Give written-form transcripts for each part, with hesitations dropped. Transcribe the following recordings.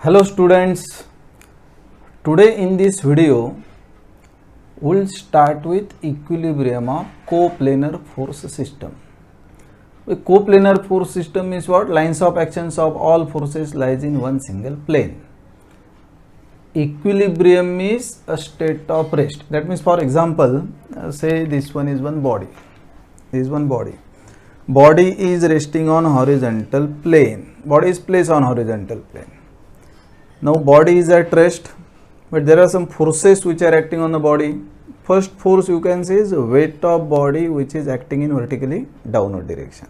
Hello students, today in this video we'll start with equilibrium of coplanar force system. A coplanar force system is what? Lines of actions of all forces lies in one single plane. Equilibrium is a state of rest. That means, for example, say this one is one body. This is one body. Body is resting on horizontal plane. Body is placed on horizontal plane. Now body is at rest, but there are some forces which are acting on the body. First force you can say is weight of body, which is acting in vertically downward direction.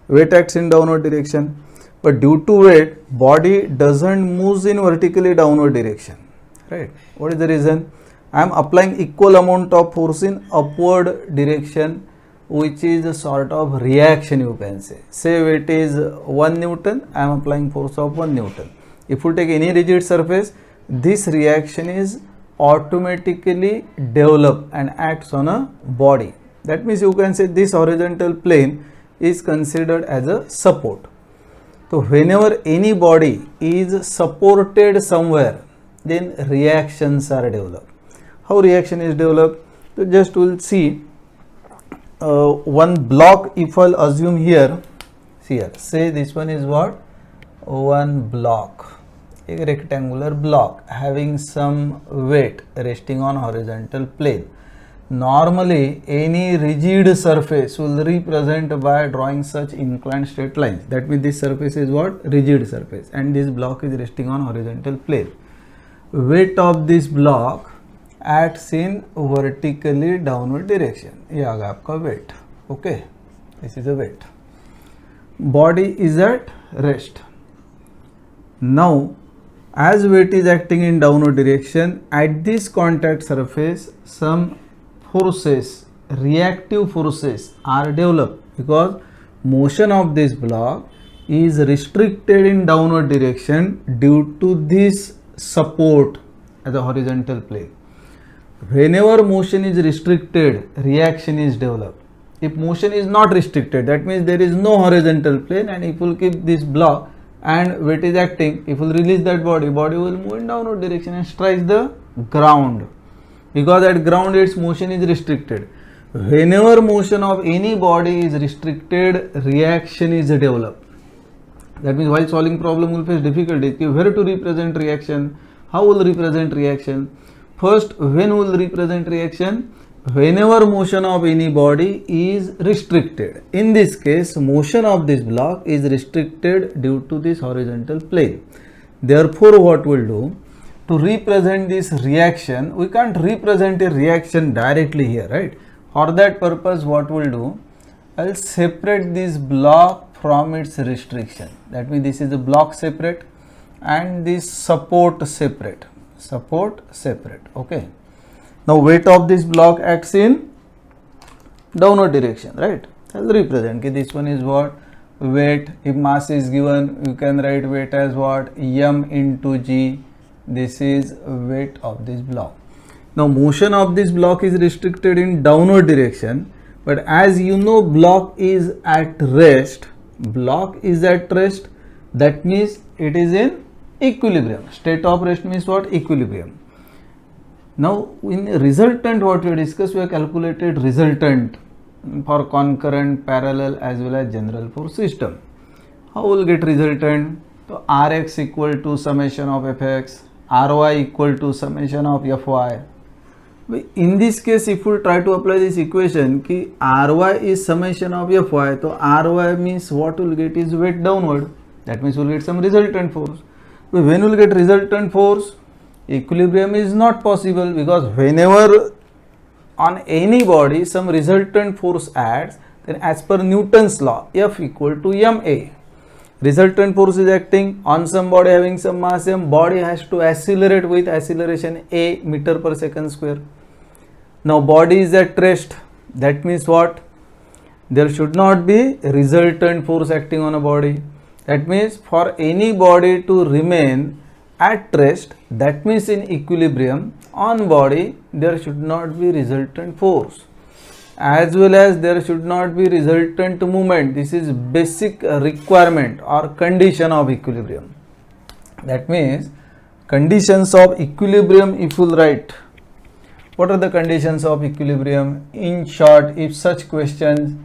Weight acts in downward direction, but due to weight, body doesn't move in vertically downward direction, right? What is the reason? I am applying equal amount of force in upward direction, which is a sort of reaction, you can say. Say weight is 1 Newton, I am applying force of 1 Newton. If you take any rigid surface, this reaction is automatically developed and acts on a body. That means you can say this horizontal plane is considered as a support. So whenever any body is supported somewhere, then reactions are developed. How reaction is developed? So just we'll see one block. If I'll assume here, see here, say this one is what? One block, a rectangular block having some weight resting on horizontal plane. Normally any rigid surface will represent by drawing such inclined straight lines. That means this surface is what? Rigid surface, and this block is resting on horizontal plane. Weight of this block acts in vertically downward direction. ये आ गया आपका weight. Okay, this is a weight. Body is at rest. Now as weight is acting in downward direction, at this contact surface some forces, reactive forces are developed, because motion of this block is restricted in downward direction due to this support at the horizontal plane. Whenever motion is restricted, reaction is developed. If motion is not restricted, that means there is no horizontal plane, and if you keep this block and weight is acting, if you release that body will move in downward direction and strike the ground, because at ground its motion is restricted. Whenever motion of any body is restricted, reaction is developed. That means while solving problem will face difficulties. Where to represent reaction? How will represent reaction? First, when will represent reaction? Whenever motion of any body is restricted. In this case, motion of this block is restricted due to this horizontal plane. Therefore, what we'll do to represent this reaction, we can't represent a reaction directly here, right? For that purpose, what we'll do, I'll separate this block from its restriction. That means this is the block separate and this support separate. Support separate. Okay. Now weight of this block acts in downward direction, right? I'll represent. Okay, this one is what? Weight. If mass is given, you can write weight as what? M into G. This is weight of this block. Now motion of this block is restricted in downward direction, but as you know, block is at rest. Block is at rest. That means it is in equilibrium. State of rest means what? Equilibrium. Now in resultant, what we discussed, we have calculated resultant for concurrent, parallel as well as general force system. How will get resultant? So Rx equal to summation of Fx, Ry equal to summation of Fy. In this case, if we try to apply this equation, ki Ry is summation of Fy, so Ry means what will get is weight downward. That means we will get some resultant force. When we will get resultant force, equilibrium is not possible, because whenever on any body some resultant force acts, then as per Newton's law, F equal to ma. Resultant force is acting on some body having some mass m. Body has to accelerate with acceleration a meter per second square. Now body is at rest. That means what? There should not be resultant force acting on a body. That means for any body to remain at rest, that means in equilibrium, on body there should not be resultant force, as well as there should not be resultant movement. This is basic requirement or condition of equilibrium. That means conditions of equilibrium, if you will write, what are the conditions of equilibrium? In short, if such questions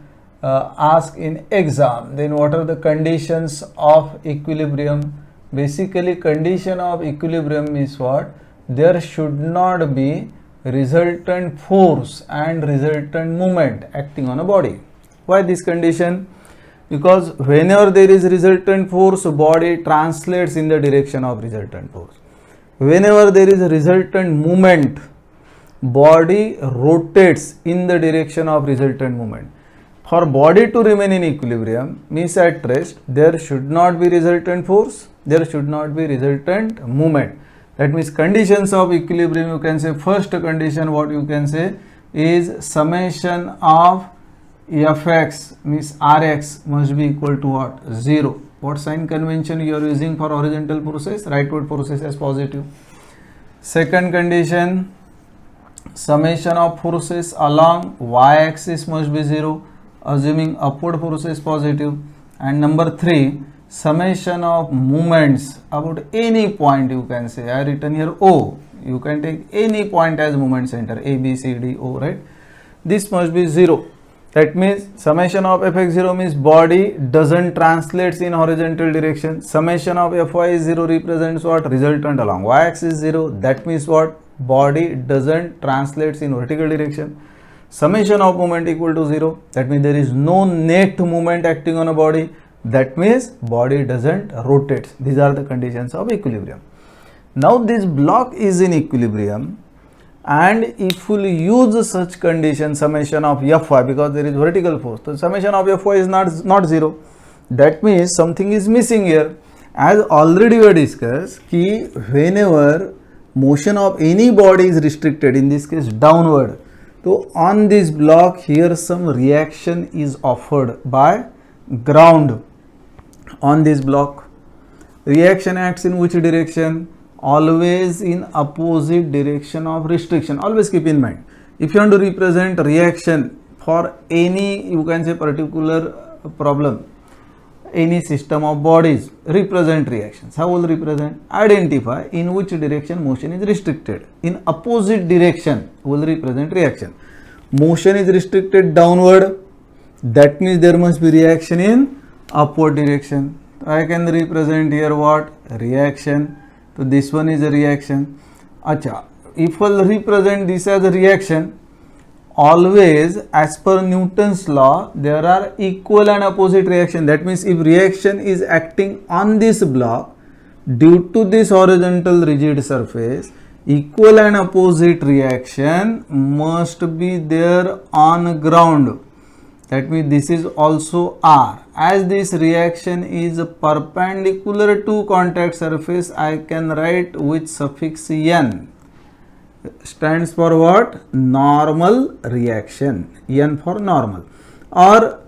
asked in exam, then what are the conditions of equilibrium? Basically, condition of equilibrium is what? There should not be resultant force and resultant moment acting on a body. Why this condition? Because whenever there is resultant force, body translates in the direction of resultant force. Whenever there is a resultant movement, body rotates in the direction of resultant movement. For body to remain in equilibrium, means at rest, there should not be resultant force, there should not be resultant movement. That means conditions of equilibrium, you can say first condition, what you can say is summation of Fx means Rx must be equal to what? 0. What sign convention you are using for horizontal forces? Rightward forces as positive. Second condition, summation of forces along y-axis must be 0, assuming upward forces positive. And number 3, summation of movements about any point, you can say, I written here O, you can take any point as movement center, A, B, C, D, O, right? This must be 0. That means summation of Fx0 means body doesn't translates in horizontal direction. Summation of Fy0 represents what? Resultant along y-axis 0. That means what? Body doesn't translates in vertical direction. Summation of moment equal to 0. That means there is no net movement acting on a body. That means body doesn't rotate. These are the conditions of equilibrium. Now this block is in equilibrium, and if we use such condition, summation of Fy, because there is vertical force, so summation of Fy is not 0. That means something is missing here. As already we discussed, ki whenever motion of any body is restricted, in this case downward, so on this block here some reaction is offered by ground on this block. Reaction acts in which direction? Always in opposite direction of restriction. Always keep in mind, if you want to represent reaction for any, you can say, particular problem, any system of bodies, represent reactions. How will represent? Identify in which direction motion is restricted. In opposite direction will represent reaction. Motion is restricted downward, that means there must be reaction in upward direction. I can represent here what? Reaction. So this one is a reaction. Acha, if we'll represent this as a reaction, always as per Newton's law, there are equal and opposite reaction. That means if reaction is acting on this block due to this horizontal rigid surface, equal and opposite reaction must be there on ground. That means this is also R. As this reaction is perpendicular to contact surface, I can write with suffix N. Stands for what? Normal reaction. N for normal. Or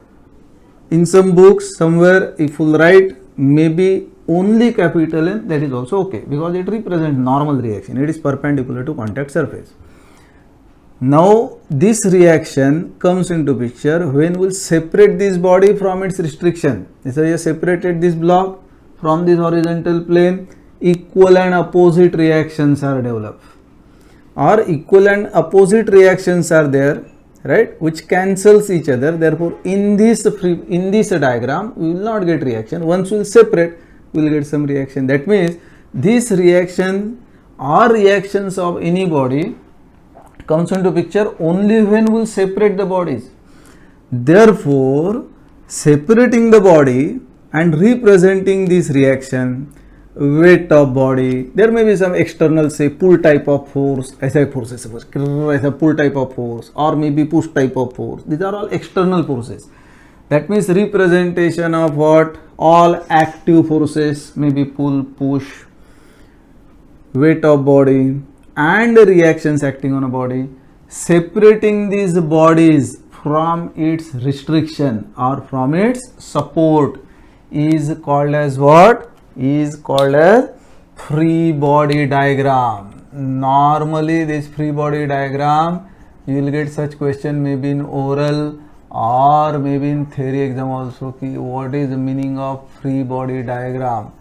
in some books, somewhere if you write maybe only capital N, that is also okay, because it represents normal reaction. It is perpendicular to contact surface. Now this reaction comes into picture when we will separate this body from its restriction. So you separated this block from this horizontal plane, equal and opposite reactions are developed, or equal and opposite reactions are there, right, which cancels each other. Therefore in this diagram we will not get reaction. Once we will separate, we will get some reaction. That means this reaction or reactions of any body comes into picture only when we will separate the bodies. Therefore, separating the body and representing this reaction, weight of body, there may be some external, say, pull type of force, ऐसा force है suppose, ऐसा pull type of force, or maybe push type of force. These are all external forces. That means representation of what? All active forces, maybe pull, push, weight of body, and reactions acting on a body. Separating these bodies from its restriction or from its support is called as what? Is called as free body diagram. Normally this free body diagram, you will get such question maybe in oral or maybe in theory exam also, ki what is the meaning of free body diagram.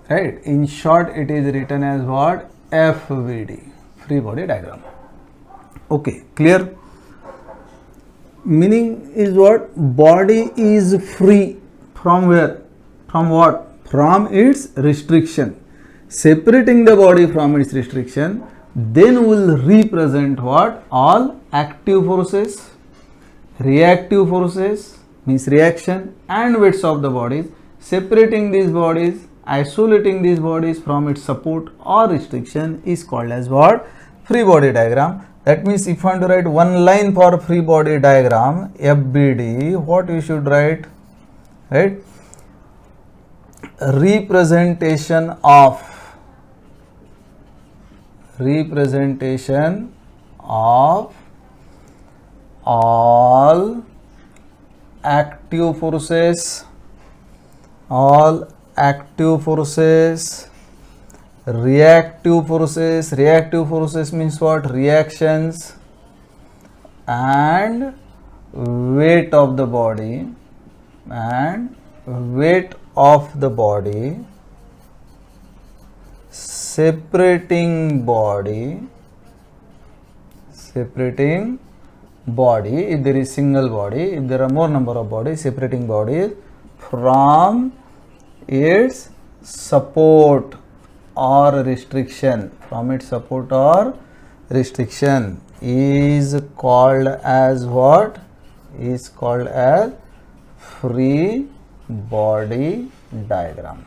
right? In short, it is written as what? FBD, free body diagram. Okay, clear? Meaning is what? Body is free from where? From what? From its restriction. Separating the body from its restriction, then will represent what? All active forces, reactive forces means reaction, and weights of the bodies. Separating these bodies, isolating these bodies from its support or restriction is called as what? Free body diagram. That means if you want to write one line for free body diagram, FBD, what we should write? Right? Representation of all active forces, reactive forces means what? Reactions, and weight of the body, separating body, if there is single body, if there are more number of bodies, separating bodies from its support or restriction, is called as what? Is called as free body diagram.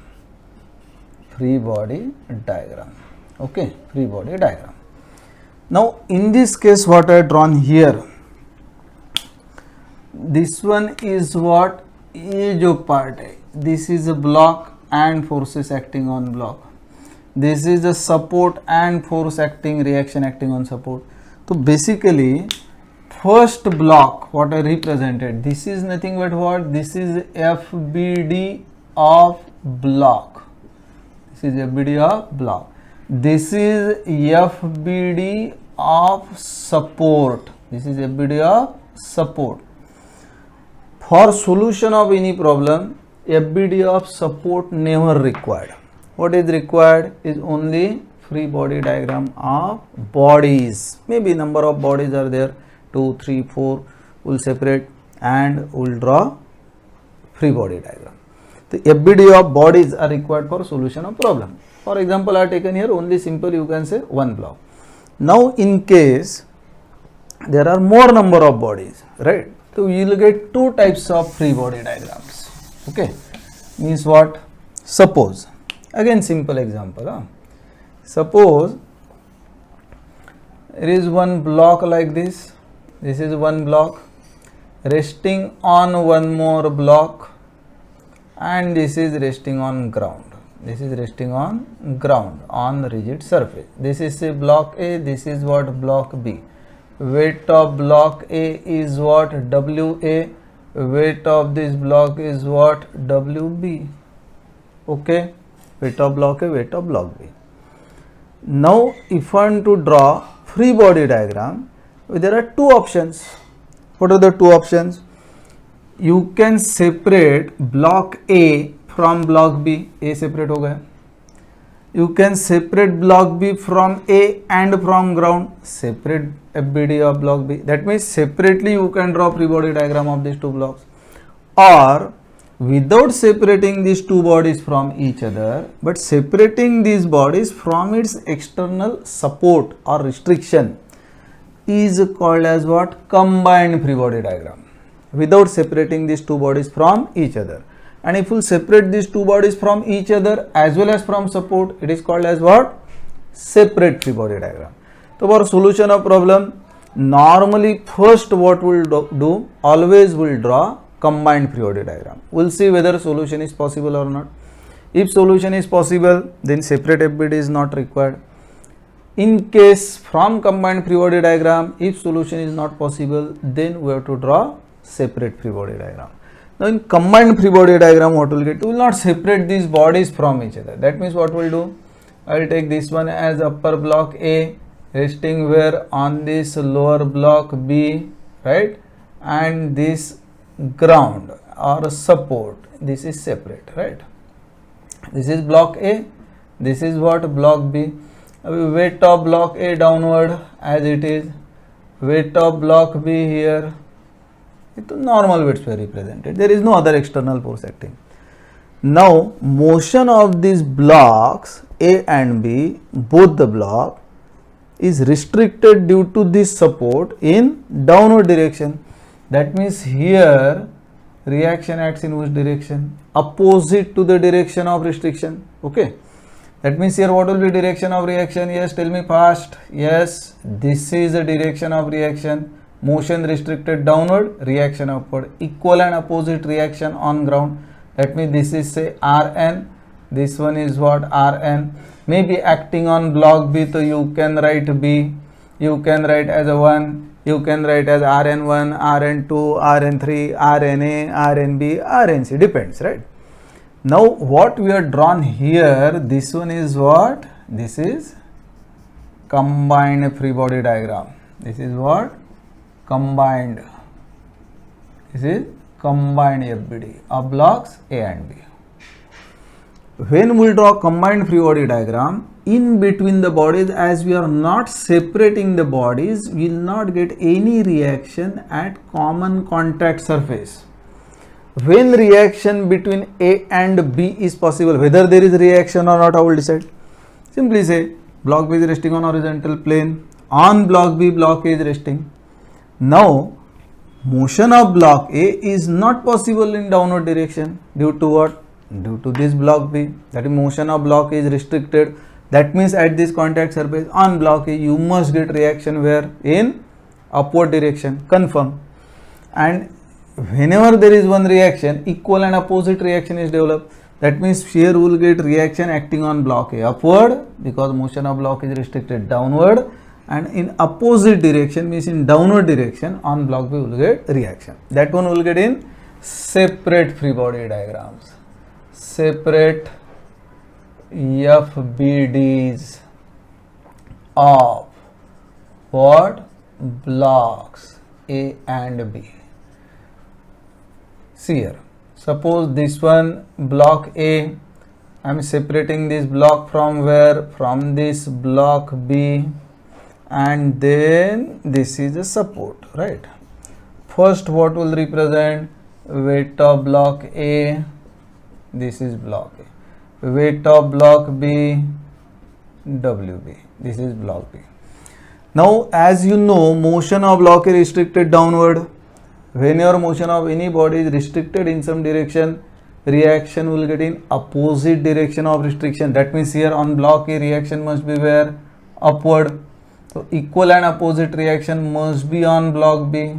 Okay, free body diagram. Now in this case, what I have drawn here, this one is what? ये जो part है, this is a block and forces acting on block. This is a support and force acting, reaction acting on support. So basically, first block what I represented, this is nothing but what? This is FBD of block. This is FBD of block. This is FBD of support. For solution of any problem, FBD of support never required. What is required is only free body diagram of bodies. Maybe number of bodies are there, 2, 3, 4, we'll separate and we'll draw free body diagram. The FBD of bodies are required for solution of problem. For example, I have taken here only simple, you can say one block. Now in case there are more number of bodies, right? So you will get two types of free body diagrams. Okay, means what? Suppose, again simple example. Suppose there is one block like this. This is one block resting on one more block, and this is resting on ground. On rigid surface. This is a block A, this is what? Block B. Weight of block A is what? WA. Weight of this block is what? WB. Okay, weight of block A, weight of block B. Now if I want to draw free body diagram, there are two options. What are the two options? You can separate block A from block B. A separate हो गया. You can separate block B from A and from ground. Separate FBD of block B. That means separately you can draw free body diagram of these two blocks. Or without separating these two bodies from each other, but separating these bodies from its external support or restriction, is called as what? Combined free body diagram. Without separating these two bodies from each other. And if you separate these two bodies from each other as well as from support, it is called as what? Separate free body diagram. So for solution of problem, normally first what we'll do, always we'll draw combined free body diagram. We'll see whether solution is possible or not. If solution is possible, then separate FBD is not required. In case from combined free body diagram, if solution is not possible, then we have to draw separate free body diagram. Now in combined free body diagram, what we'll get? We will not separate these bodies from each other. That means what we'll do? I will take this one as upper block A, resting where? On this lower block B, right? And this ground or support, this is separate, right? This is block A, this is what block B. Weight of block A downward as it is, weight of block B here, it normal weights were represented, there is no other external force acting. Now motion of these blocks A and B, both the block, is restricted due to this support in downward direction. That means here reaction acts in which direction? Opposite to the direction of restriction. Okay, that means here what will be direction of reaction? Yes, tell me fast. Yes, this is the direction of reaction. Motion restricted downward, reaction upward. Equal and opposite reaction on ground. That means this is say Rn, this one is what? Rn. Maybe acting on block B, so you can write B, you can write as a 1, you can write as Rn1, Rn2, Rn3, Rna, Rnb, Rnc, depends, right? Now what we are drawn here, this one is what? This is combined free body diagram. This is what? Combined. This is combined FBD of blocks A and B. When we draw combined free body diagram, in between the bodies, as we are not separating the bodies, we will not get any reaction at common contact surface. When reaction between A and B is possible, whether there is reaction or not, I will decide. Simply say block B is resting on horizontal plane, on block B, block A is resting. Now motion of block A is not possible in downward direction due to what? Due to this block B, that is motion of block A is restricted. That means at this contact surface on block A you must get reaction where? In upward direction, confirm. And whenever there is one reaction, equal and opposite reaction is developed. That means here we will get reaction acting on block A upward because motion of block is restricted downward, and in opposite direction means in downward direction on block B we will get reaction. That one will get in separate free body diagrams, separate FBDs of what? Blocks A and B. See here, suppose this one block A, I am separating this block from where? From this block B, and then this is a support, right? First what will represent? Weight of block A, this is block A. Weight of block B, WB, this is block B. Now as you know, motion of block A restricted downward. Whenever motion of any body is restricted in some direction, reaction will get in opposite direction of restriction. That means here on block A reaction must be where? Upward. So equal and opposite reaction must be on block B.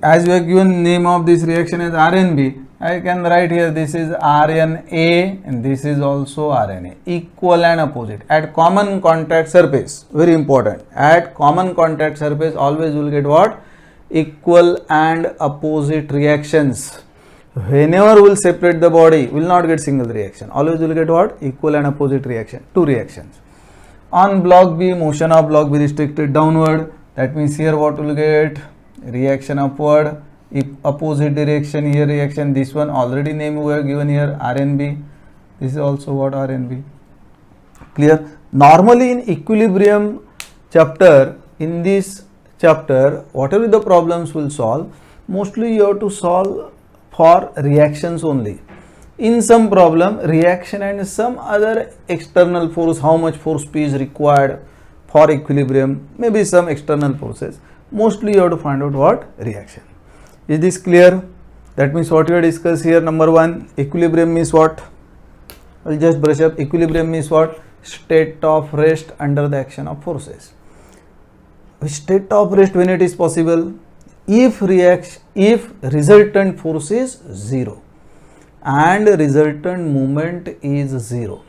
As we have given name of this reaction as RNB, I can write here this is RNA and this is also RNA. Equal and opposite at common contact surface. Very important. At common contact surface always will get what? Equal and opposite reactions. Whenever we will separate the body, we will not get single reaction. Always will get what? Equal and opposite reaction. Two reactions. On block B, motion of block B restricted downward. That means here what will get? Reaction upward. If opposite direction, here reaction. This one already name we have given here RNB. This is also what? RNB. Clear? Normally in equilibrium chapter, in this chapter, whatever the problems will solve, mostly you have to solve for reactions only. In some problem, reaction and some other external force, how much force P is required for equilibrium, maybe some external forces. Mostly you have to find out what? Reaction. Is this clear? That means what we have discussed here, number one, equilibrium means what? I will just brush up. Equilibrium means what? State of rest under the action of forces. State of rest when it is possible? If resultant force is 0 and resultant movement is 0.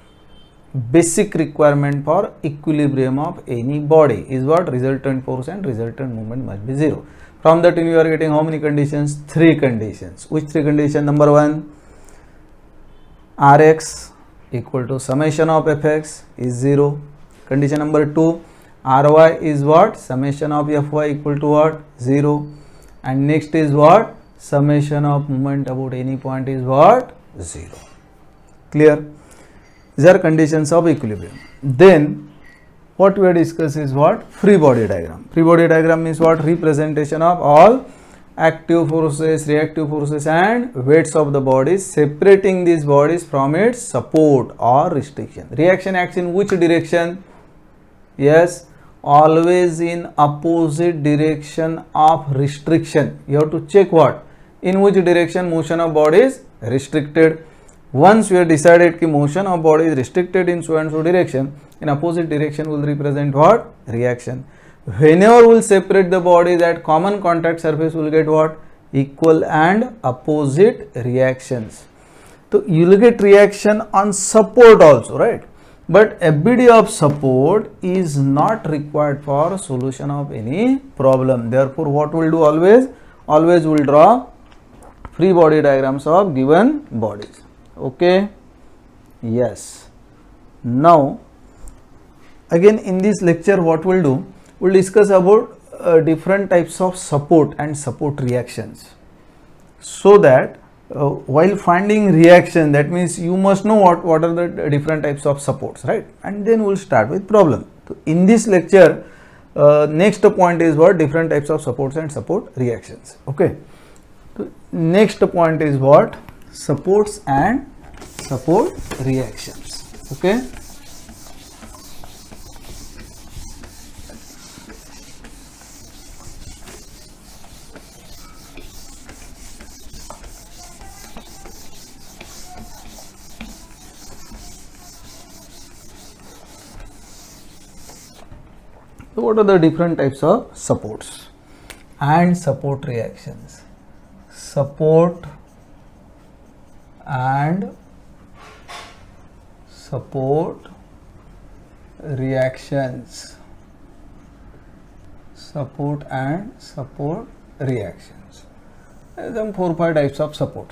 Basic requirement for equilibrium of any body is what? Resultant force and resultant movement must be 0. From that you are getting how many conditions? 3 conditions. Which 3 conditions? Number 1, Rx equal to summation of Fx is 0. Condition number 2, Ry is what? Summation of Fy equal to what? 0. And next is what? Summation of moment about any point is what? 0. Clear? These are conditions of equilibrium. Then what we have discussed is what? Free body diagram. Free body diagram means what? Representation of all active forces, reactive forces and weights of the body, separating these bodies from its support or restriction. Reaction acts in which direction? Yes, always in opposite direction of restriction. You have to check what? In which direction motion of body is restricted. Once we have decided that motion of body is restricted in so and so direction, in opposite direction will represent what? Reaction. Whenever we will separate the body, that common contact surface will get what? Equal and opposite reactions. So you will get reaction on support also, right? But FBD of support is not required for solution of any problem. Therefore, what we will do always? Always we will draw free body diagrams of given bodies. Okay? Yes. Now, again in this lecture what we will do? We will discuss about different types of support and support reactions. So that while finding reaction, that means you must know what are the different types of supports, right? And then we will start with problem. So in this lecture, next point is what? Different types of supports and support reactions. Okay. So next point is what? Supports and support reactions. Okay. So what are the different types of supports and support reactions? Support and support reactions. Support and support reactions. There are some 4-5 types of support.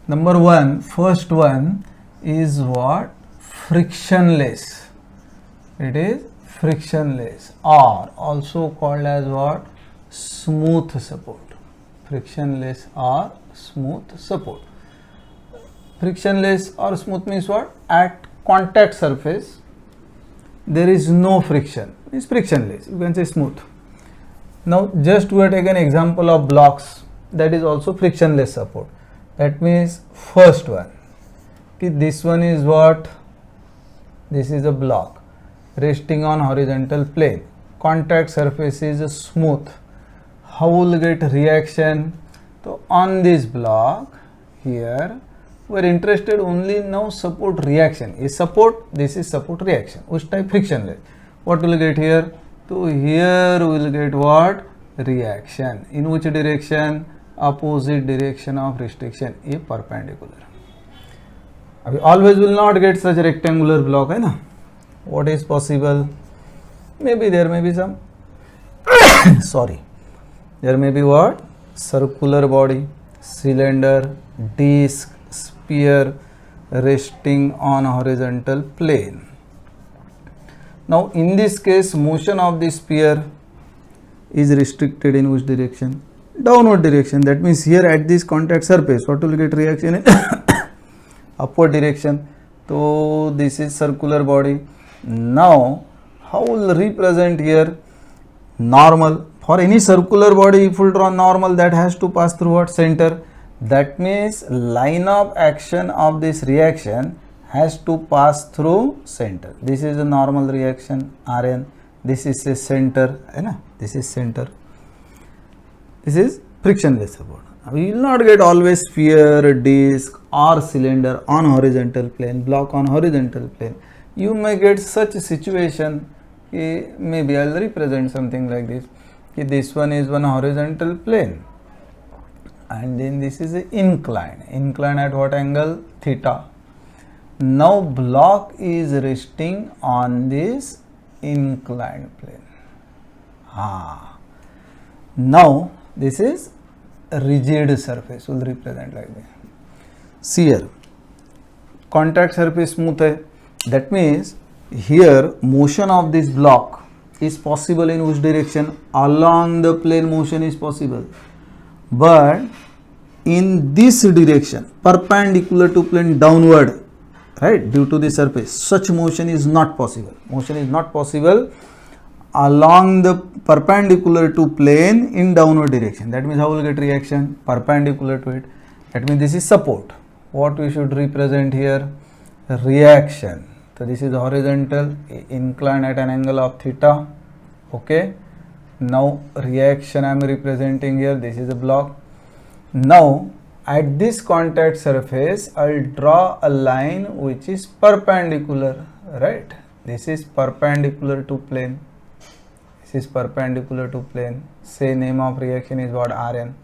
Number one, first one is what? Frictionless. It is frictionless, or also called as what? Smooth support. Frictionless or smooth support. Frictionless or smooth means what? At contact surface there is no friction, is frictionless. You can say smooth. Now just we have taken example of blocks, that is also frictionless support. That means first one, this one is what? This is a block resting on horizontal plane. Contact surface is smooth. How will get reaction? So on this block here we are interested only now support reaction. Is support, this is support reaction. Which type? Frictionless. What will get here? So here we will get what? Reaction. In which direction? Opposite direction of restriction, a perpendicular. We always will not get such rectangular block, hai na? What is possible? Maybe there may be some sorry, there may be what? Circular body, cylinder, disc, sphere resting on horizontal plane. Now in this case motion of the sphere is restricted in which direction? Downward direction. That means here at this contact surface what will get reaction in upward direction. So this is circular body. Now how will represent here? Normal. For any circular body if we draw normal, that has to pass through what? Center. That means line of action of this reaction has to pass through center. This is a normal reaction Rn. This is a center, hai na? This is center. This is frictionless support. We will not get always sphere, disc or cylinder on horizontal plane, block on horizontal plane. You may get such a situation, maybe I will represent something like this. This one is one horizontal plane and then this is an incline. Incline at what angle? Theta. Now block is resting on this inclined plane. Now this is a rigid surface, will represent like this. See here, contact surface smooth hai. That means here motion of this block is possible in which direction? Along the plane motion is possible, but in this direction perpendicular to plane downward right, due to the surface. Such motion is not possible. Motion is not possible along the perpendicular to plane in downward direction. That means how will get reaction? Perpendicular to it. That means this is support. What we should represent here? Reaction. So this is horizontal, inclined at an angle of theta. Okay. Now reaction I am representing here. This is a block. Now at this contact surface, I'll draw a line which is perpendicular, right? This is perpendicular to plane. This is perpendicular to plane. Say name of reaction is what? Rn.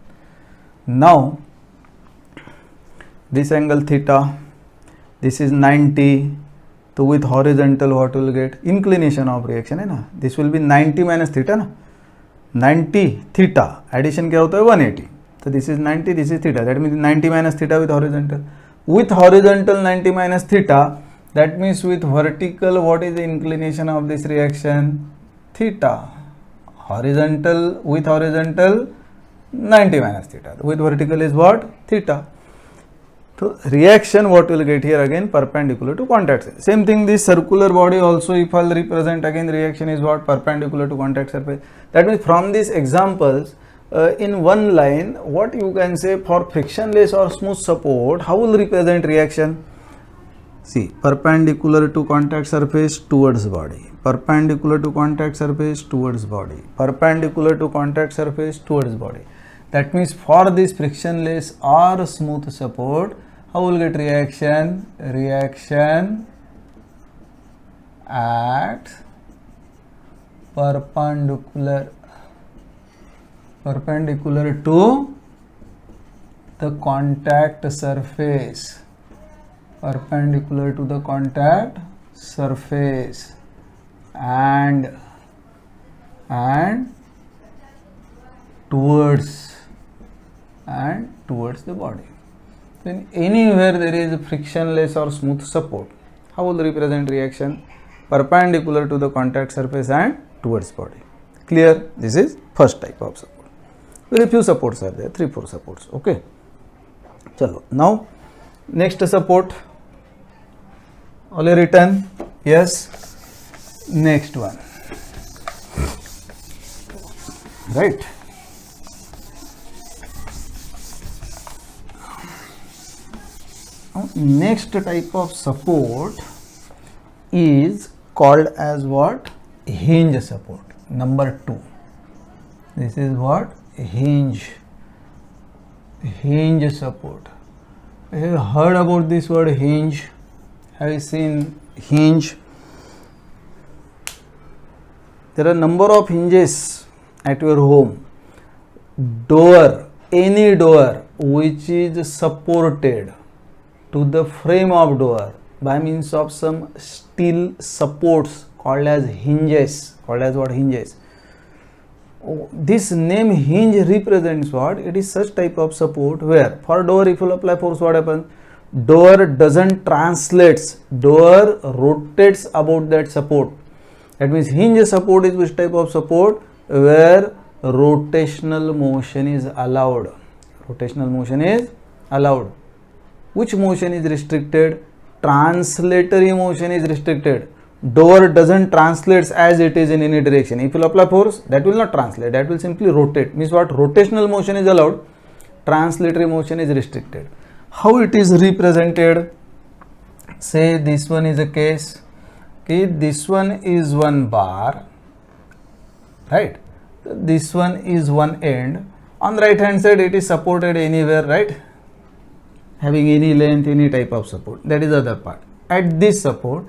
Now this angle theta, this is 90. So with horizontal what will get? Inclination of reaction है ना. This will be 90 minus theta ना. 90 theta. Addition क्या होता है? 180. So this is 90, this is theta. That means 90 minus theta with horizontal. With horizontal 90 minus theta, that means with vertical what is the inclination of this reaction? Theta. Horizontal, with horizontal 90 minus theta. With vertical is what? Theta. So reaction what will get here again? Perpendicular to contact surface. Same thing this circular body also, if I'll represent again, reaction is what? Perpendicular to contact surface. That means from these examples, in one line, what you can say for frictionless or smooth support, how will represent reaction? See, perpendicular to contact surface towards body, perpendicular to contact surface towards body, perpendicular to contact surface towards body. That means for this frictionless or smooth support, how will get reaction? Reaction at perpendicular to the contact surface, perpendicular to the contact surface and towards the body. Then anywhere there is a frictionless or smooth support, how will represent reaction? Perpendicular to the contact surface and towards body. Clear? This is first type of support. Very few supports are there, 3-4 supports. Okay. Chalo. Now next support. All written? Yes. Next one. Right. Now, next type of support is called as what? Hinge support. Number 2. This is what? Hinge support. Have you heard about this word hinge? Have you seen hinge? There are number of hinges at your home. Door, any door which is supported to the frame of door by means of some steel supports called as hinges. Called as what? Hinges. This name hinge represents what? It is such type of support where for door if you apply force, what happens? Door doesn't translates, door rotates about that support. That means hinge support is which type of support? Where rotational motion is allowed. Rotational motion is allowed. Which motion is restricted? Translatory motion is restricted. Door doesn't translate as it is in any direction. If you apply force, that will not translate, that will simply rotate. Means what? Rotational motion is allowed, translatory motion is restricted. How it is represented? Say this one is a case. Okay, this one is one bar, right? This one is one end. On the right hand side, it is supported anywhere, right? Having any length, any type of support. That is the other part. At this support,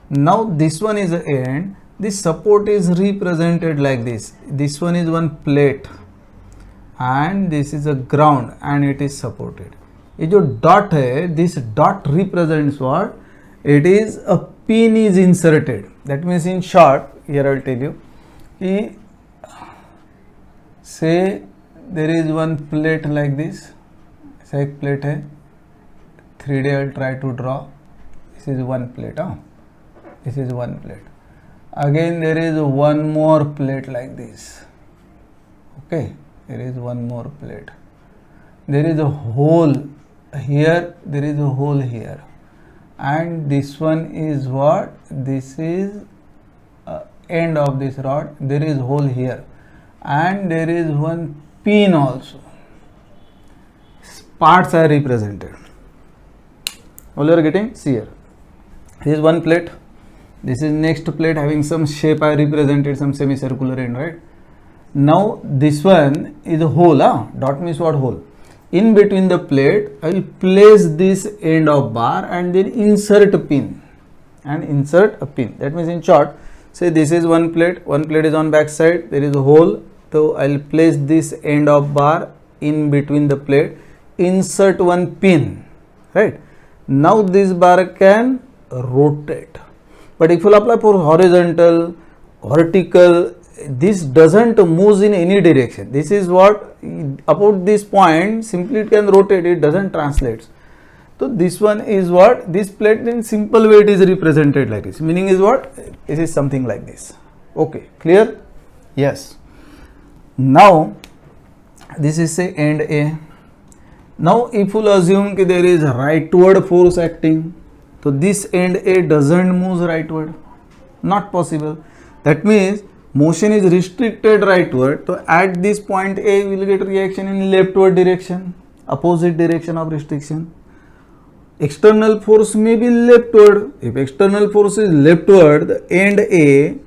now this one is the end. This support is represented like this. This one is one plate and this is a ground and it is supported. ये जो dot है, this dot represents what? It is a pin is inserted. That means in short, here I will tell you, कि say there is one plate like this. ऐसा एक plate है. 3D I will try to draw. This is one plate. This is one plate. Again there is one more plate like this. Okay, there is one more plate. There is a hole here, there is a hole here, and this one is what? This is end of this rod. There is hole here and there is one pin also. Parts are represented. All you are getting? See here. This is one plate. This is next plate having some shape I represented, some semicircular end, right? Now this one is a hole. Dot means what? Hole. In between the plate, I will place this end of bar and then insert a pin. And insert a pin. That means in short, say this is one plate is on back side, there is a hole. So I will place this end of bar in between the plate, insert one pin, right? Now this bar can rotate. But if you apply for horizontal, vertical, this doesn't move in any direction. This is what about this point, simply it can rotate, it doesn't translate. So this one is what? This plate in simple way it is represented like this. Meaning is what? This is something like this. Okay, clear? Yes. Now this is say end A. Now if you assume that there is rightward force acting, so this end A doesn't move rightward. Not possible. That means motion is restricted rightward. So at this point A will get reaction in leftward direction, opposite direction of restriction. External force may be leftward. If external force is leftward, the end A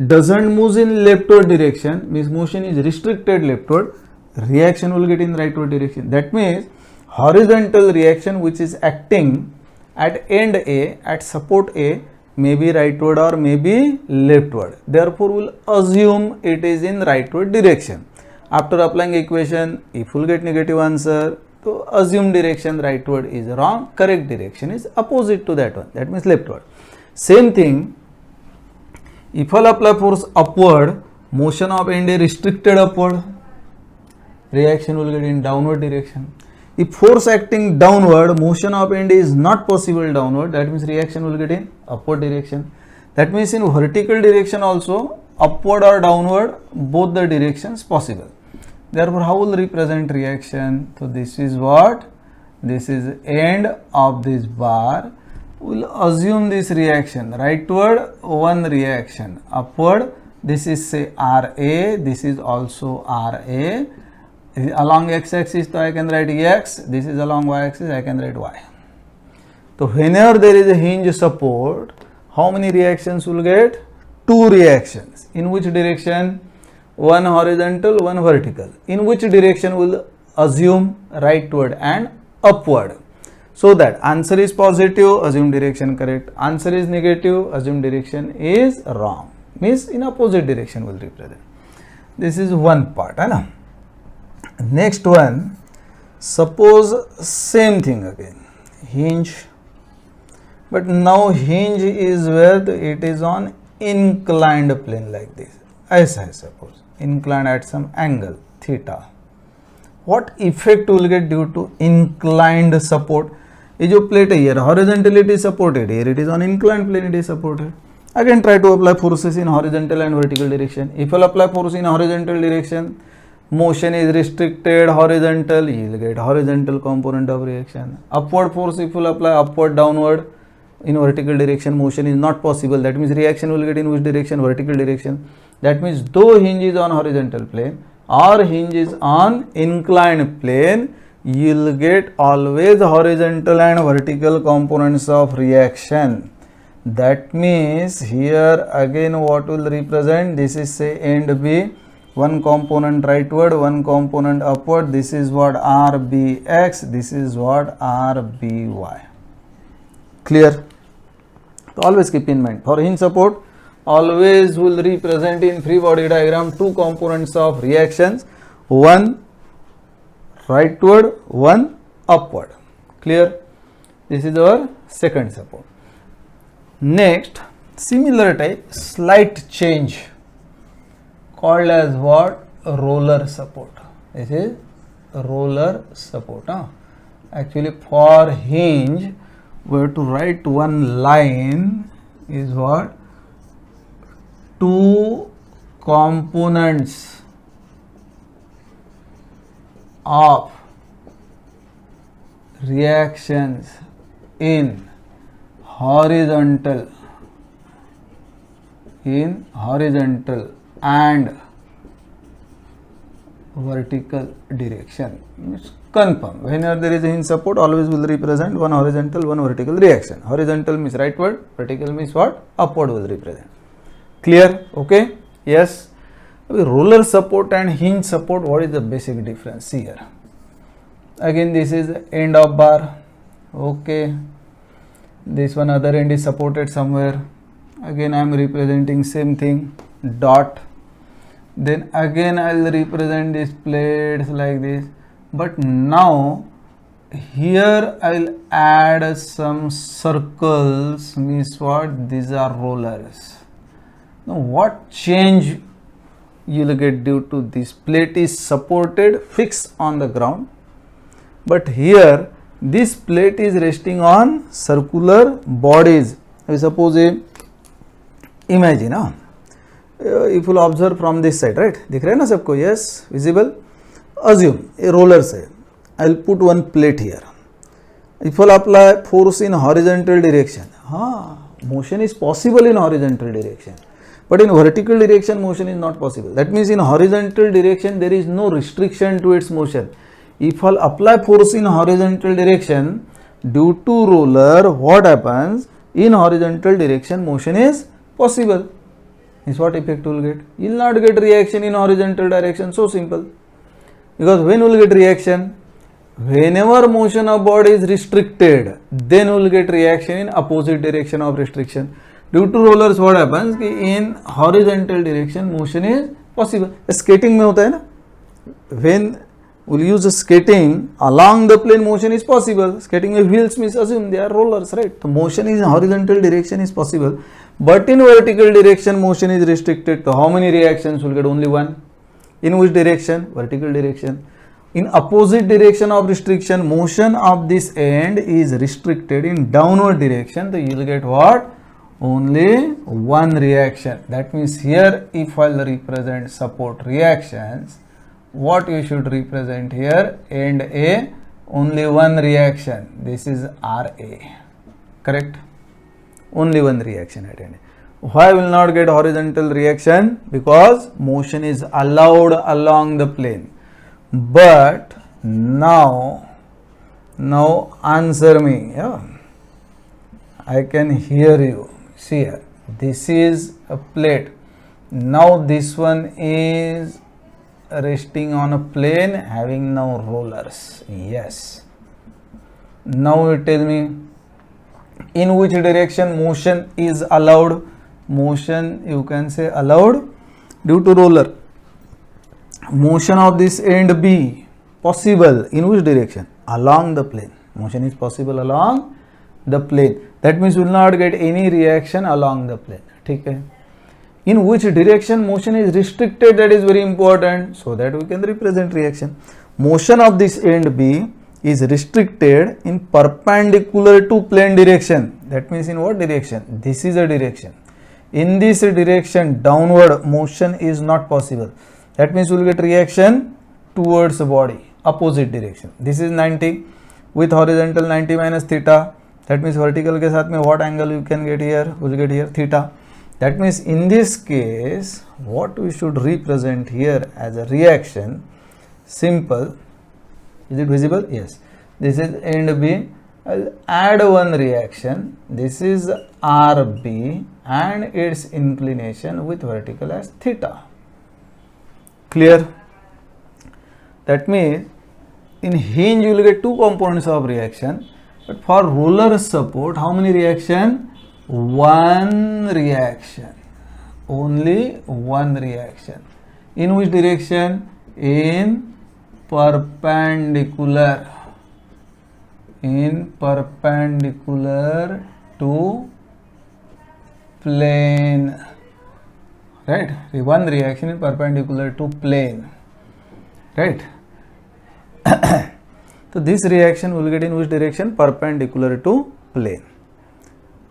doesn't move in leftward direction, means motion is restricted leftward, reaction will get in rightward direction. That means horizontal reaction which is acting at end A, at support A, may be rightward or may be leftward. Therefore, we will assume it is in rightward direction. After applying equation, if we will get negative answer, so assumed direction rightward is wrong, correct direction is opposite to that one, that means leftward. Same thing, if I apply force upward, motion of end A restricted upward, reaction will get in downward direction. If force acting downward, motion of end is not possible downward, that means reaction will get in upward direction. That means in vertical direction also, upward or downward, both the directions possible. Therefore, how will represent reaction? So this is what? This is end of this bar. We will assume this reaction. Rightward, one reaction. Upward, this is say RA. This is also RA. Along x-axis, so I can write x. This is along y-axis, I can write y. So whenever there is a hinge support, how many reactions will get? Two reactions. In which direction? One horizontal, one vertical. In which direction will assume? Rightward and upward. So that answer is positive, assume direction correct. Answer is negative, assume direction is wrong. Means in opposite direction will represent. This is one part. Hai? Next one, suppose same thing again, hinge, but now hinge is where it is on inclined plane like this, as I suppose, inclined at some angle, theta. What effect will get due to inclined support? This plate here, horizontally it is supported, here it is on inclined plane, it is supported. Again try to apply forces in horizontal and vertical direction. If you apply force in horizontal direction, motion is restricted horizontal, you will get horizontal component of reaction. Upward force, if you apply upward, downward, in vertical direction, motion is not possible. That means reaction will get in which direction? Vertical direction. That means though hinge is on horizontal plane or hinge is on inclined plane, you will get always horizontal and vertical components of reaction. That means here again what will represent? This is say end B. One component rightward, one component upward. This is what RBX, this is what RBY. Clear? So always keep in mind, for hinge support, always will represent in free body diagram two components of reactions, one rightward, one upward. Clear? This is our second support. Next, similar type, slight change, called as what? Roller support. This is roller support. Actually for hinge, we have to write one line is what? Two components of reactions in horizontal and vertical direction. Means confirm. Whenever there is a hinge support, always will represent one horizontal, one vertical reaction. Horizontal means rightward, vertical means what? Upward will represent. Clear? Okay? Yes. Roller support and hinge support, what is the basic difference here? Again, this is end of bar. Okay. This one other end is supported somewhere. Again, I am representing same thing, dot. Then again I will represent these plates like this. But now here I will add some circles, means what? These are rollers. Now what change you will get due to this? Plate is supported, fixed on the ground, but here this plate is resting on circular bodies. We suppose imagine, if you observe from this side, right? दिख रहा है ना सबको? Yes, visible. Assume a roller say, I will put one plate here. If I apply force in horizontal direction, motion is possible in horizontal direction, but in vertical direction motion is not possible. That means in horizontal direction there is no restriction to its motion. If I apply force in horizontal direction due to roller, what happens? In horizontal direction motion is possible. Is what effect you will get? You will not get reaction in horizontal direction. So simple. Because when you will get reaction? Whenever motion of body is restricted, then you will get reaction in opposite direction of restriction. Due to rollers, what happens? In horizontal direction motion is possible. Skating में होता है ना? When we use skating, along the plane motion is possible. Skating में wheels means assume they are rollers, right? So motion in horizontal direction is possible, but in vertical direction motion is restricted. So how many reactions? Will get only one. In which direction? Vertical direction. In opposite direction of restriction, motion of this end is restricted in downward direction. So you will get what? Only one reaction. That means here, if I will represent support reactions, what you should represent here? End A, only one reaction. This is RA. Correct? Only one reaction at end. Why will not get horizontal reaction? Because motion is allowed along the plane. But now answer me. Yeah? I can hear you. See here. This is a plate. Now this one is resting on a plane having now rollers. Yes. Now you tell me in which direction motion is allowed. Motion you can say allowed due to roller. Motion of this end B possible in which direction? Along the plane. Motion is possible along the plane. That means we will not get any reaction along the plane. Okay. In which direction motion is restricted, that is very important, so that we can represent reaction. Motion of this end B is restricted in perpendicular to plane direction. That means in what direction? This is a direction. In this direction downward motion is not possible. That means we will get reaction towards the body, opposite direction. This is 90 with horizontal 90 minus theta. That means vertical के साथ में what angle you can get here? We will get here theta. That means in this case, what we should represent here as a reaction, simple. Is it visible? Yes. This is end B. I'll add one reaction. This is RB and its inclination with vertical as theta. Clear? That means in hinge you will get two components of reaction, but for roller support, how many reaction? One reaction. Only one reaction. In which direction? In perpendicular. In perpendicular to plane. Right? One reaction in perpendicular to plane. Right? So this reaction will get in which direction? Perpendicular to plane.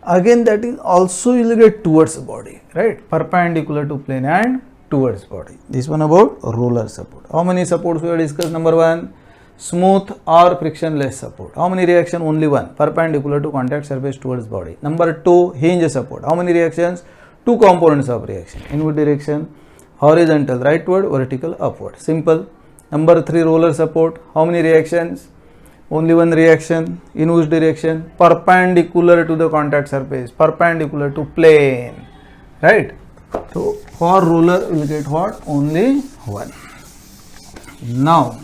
Again, that is also you will get towards body, right? Perpendicular to plane and towards body. This one about roller support. How many supports we have discussed? Number one, smooth or frictionless support. How many reaction? Only one, perpendicular to contact surface towards body. Number 2, hinge support. How many reactions? Two components of reaction. In which direction? Horizontal rightward, vertical upward. Simple. Number 3, roller support. How many reactions? Only one reaction. In which direction? Perpendicular to the contact surface, perpendicular to plane, right? So for roller we will get what? Only one. Now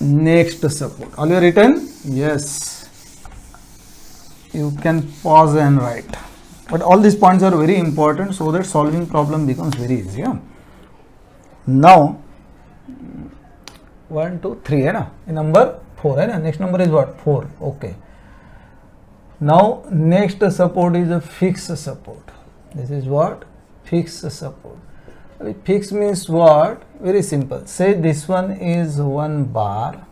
next support. All you written? Yes. You can pause and write. But all these points are very important so that solving problem becomes very easy. Yeah? Now 1, 2, 3 है ना? Number 4 है ना? Next number is what? 4. Okay. Now next support is a fixed support. This is what? Fixed support. Fixed means what? Very simple. Say this one is one bar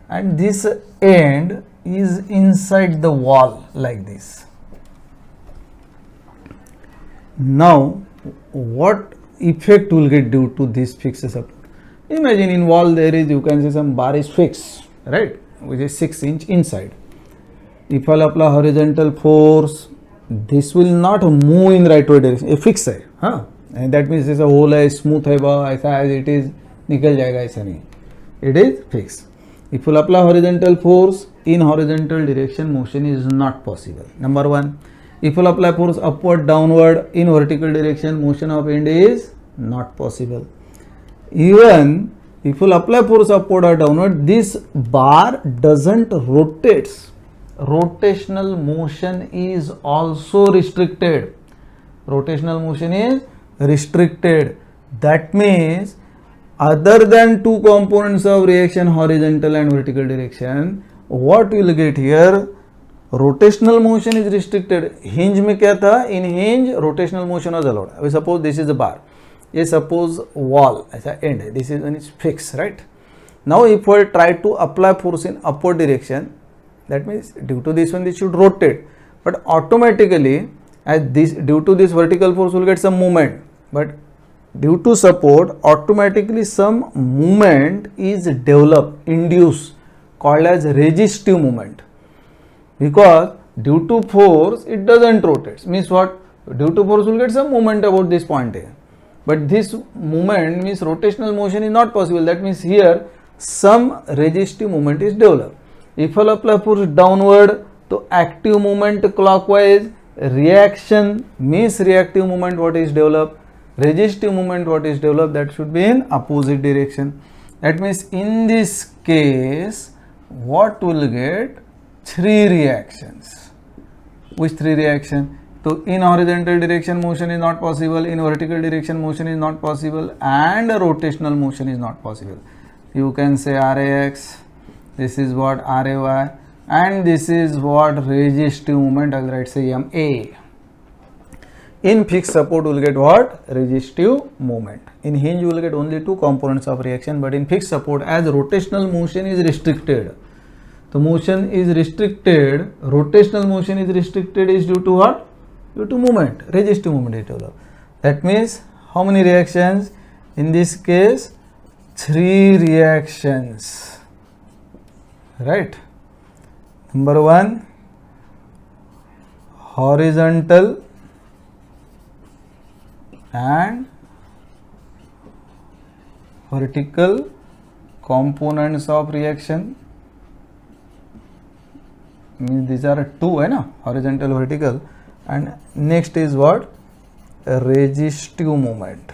and this end is inside the wall like this. Now what effect will get due to this fixed support? Imagine in wall there is, you can see some bar is fixed, right, which is 6 inch inside. If I apply horizontal force, this will not move in rightward direction. A fixed है, हाँ, and that means जैसा whole है, smooth है बा, ऐसा as it is निकल जाएगा, ऐसा नहीं. It is fixed. If you apply horizontal force, in horizontal direction motion is not possible. Number 1. If you apply force upward, downward, in vertical direction motion of end is not possible. Even if you apply force upward or downward, this bar doesn't rotate. Rotational motion is also restricted. Rotational motion is restricted. That means other than two components of reaction, horizontal and vertical direction, what you will get here? Rotational motion is restricted. Hinge में क्या था? In hinge rotational motion was allowed. We suppose this is a bar. ये suppose wall ऐसा end है. This is when it's fixed, right? Now if we try to apply force in upward direction, that means due to this one this should rotate, but automatically as this, due to this vertical force will get some movement, but due to support automatically some movement is developed, induced, called as resistive movement. Because due to force it doesn't rotate. Means what? Due to force will get some movement about this point here. But this movement means rotational motion is not possible. That means here some resistive movement is developed. If I apply force downward, so active movement clockwise, reaction means reactive movement what is developed, resistive movement what is developed, that should be in opposite direction. That means in this case what will get? 3 reactions. Which 3 reactions? So in horizontal direction motion is not possible, in vertical direction motion is not possible, and rotational motion is not possible. You can say RAX, this is what RAY, and this is what resistive movement. I will write say MA. In fixed support you will get what? Resistive movement. In hinge you will get only 2 components of reaction, but in fixed support as rotational motion is restricted. The motion is restricted, rotational motion is restricted is due to what? Due to movement, resistive movement is developed. That means how many reactions? In this case 3 reactions, right? Number 1, horizontal and vertical components of reaction. Means these are 2 है ना, horizontal, vertical, and next is what? Resistive movement.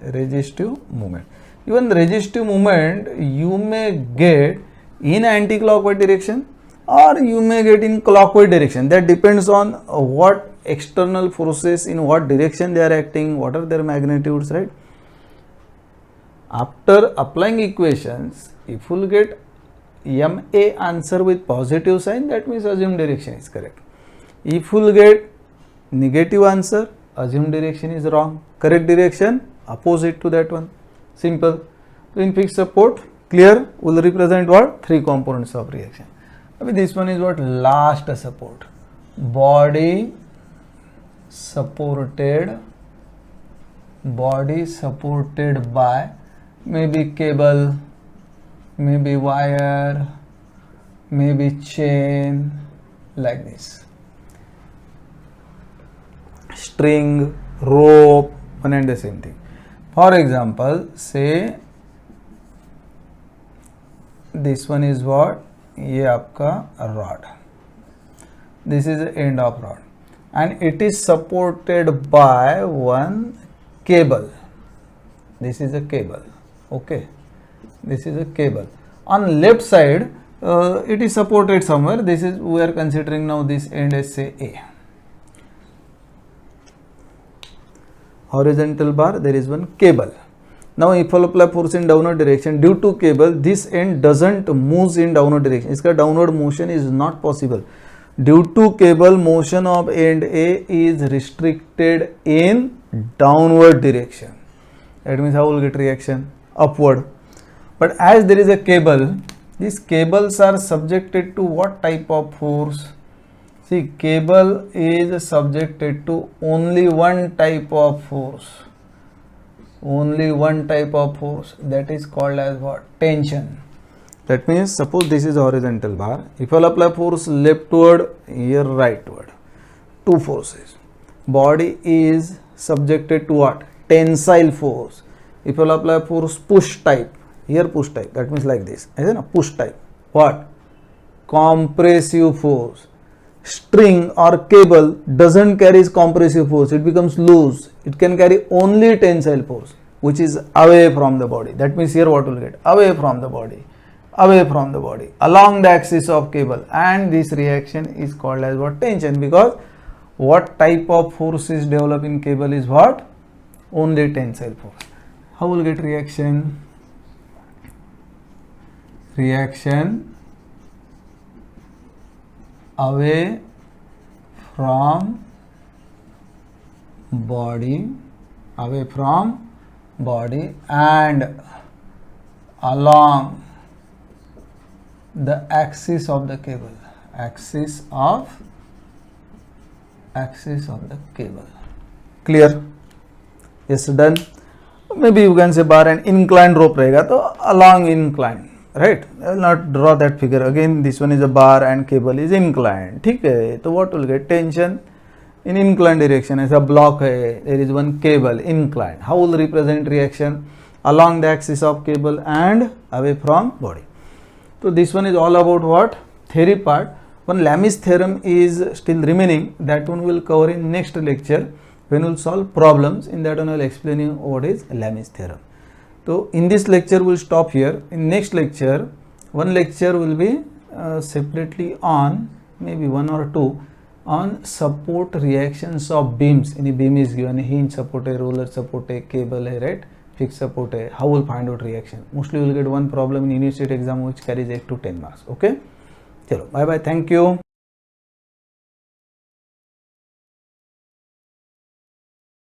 Resistive movement. Even resistive movement you may get in anti-clockwise direction or you may get in clockwise direction. That depends on what external forces, in what direction they are acting, what are their magnitudes, right? After applying equations, if you will get MA answer with positive sign, that means assumed direction is correct. If you will get negative answer, assumed direction is wrong. Correct direction opposite to that one. Simple. So in fixed support, clear, will represent what? 3 components of reaction. This one is what? Last support. Body supported by maybe cable, maybe wire, maybe chain, like this. String, rope, one and the same thing. For example, say this one is what? ये आपका rod. This is the end of rod, and it is supported by one cable. This is a cable. Okay, this is a cable. On left side, it is supported somewhere. This is, we are considering now this end as say A. Horizontal bar, there is one cable. Now if I apply force in downward direction, due to cable, this end doesn't move in downward direction. इसका downward motion is not possible. Due to cable, motion of end A is restricted in downward direction. That means how will get reaction? Upward. But as there is a cable, these cables are subjected to what type of force? See, cable is subjected to only one type of force. Only one type of force, that is called as what? Tension. That means suppose this is a horizontal bar. If I apply force leftward, here rightward, two forces. Body is subjected to what? Tensile force. If I apply force push type, here push type, that means like this, isn't it? Push type. What? Compressive force. String or cable doesn't carry compressive force, it becomes loose. It can carry only tensile force, which is away from the body. That means here what will get? Away from the body, away from the body, along the axis of cable, and this reaction is called as what? Tension, because what type of force is developed in cable is what? Only tensile force. How will get reaction? Reaction away from body, away from body and along the axis of the cable, axis of the cable. Clear? Yes, done. Maybe you can say bar and inclined rope रहेगा तो along incline. Right, I will not draw that figure again. This one is a bar and cable is inclined. ठीक है, तो what will get? Tension in inclined direction. ऐसा block है, there is one cable inclined. How will represent reaction? Along the axis of cable and away from body. So this one is all about what? Theory part. One Lami's theorem is still remaining. That one will cover in next lecture when we will solve problems. In that one I will explain you what is Lami's theorem. So in this lecture we will stop here. In next lecture, one lecture will be separately on, maybe one or two, on support reactions of beams. Any beam is given, hinge support, roller support, cable, right? Fixed support. How will find out reaction? Mostly you will get one problem in Unit State exam which carries 8 to 10 marks. Okay? Chalo, bye bye. Thank you.